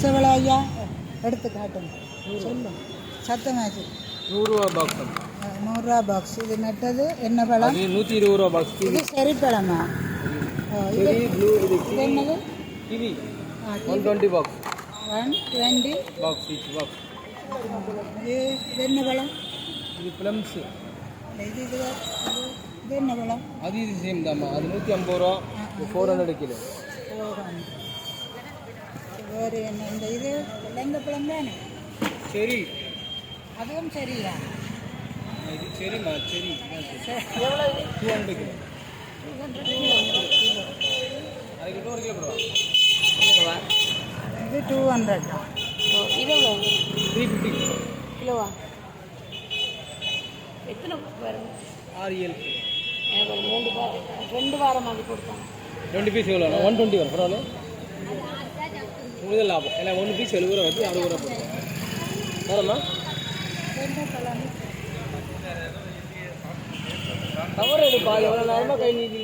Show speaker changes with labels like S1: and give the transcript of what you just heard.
S1: செவளா ஐயா எடுத்து காட்டுங்க சொல்லுங்க சத்தமாச்சு.
S2: 100 ரூபா பாக்ஸ்.
S1: 100 ரூபா பாக்ஸ். இது நட்டது என்ன பழம்?
S2: 120 ரூபா பாக்ஸ்.
S1: இது சரி பழமா? இது
S2: ப்ளூ. இது
S1: என்னது?
S2: Kiwi. 120 box.
S1: 120
S2: box each box.
S1: இது என்ன பழம்?
S2: இது ப்ளம்ஸ்.
S1: இது இது இது என்ன பழம்?
S2: அது இது சேம் தாம்மா. அது 150 ரூபா. 400 கிலோ.
S1: வேறு என்ன? இந்த இது வெள்ளங்க பழம் தானே?
S2: சரி.
S1: அதுவும் சரியா?
S2: இது சரிம்மா. சரி.
S1: எவ்வளோ?
S2: 200 கிலோ.
S1: 200 கிலோ.
S2: அதுக்கு 200 கிலோ போடுவா.
S1: இது 200.
S3: இது எவ்வளோ?
S2: 350
S3: கிலோவா? எத்தனை வரும்?
S2: 6 7
S3: எனக்கு ஒரு 2 வாரம் மாதிரி கொடுத்தாங்க.
S2: 2 பீஸ் எவ்வளோ? 120 வரும். பரவாயில்ல. உங்களுக்கு லாபம். ஏன்னா 1 பீஸ் 70 ரூபா வச்சு 60 ரூபா போடுவோம். வரம்மா கவர் எடுப்பா. எவ்வளோ நேரமாக கை நீட்டி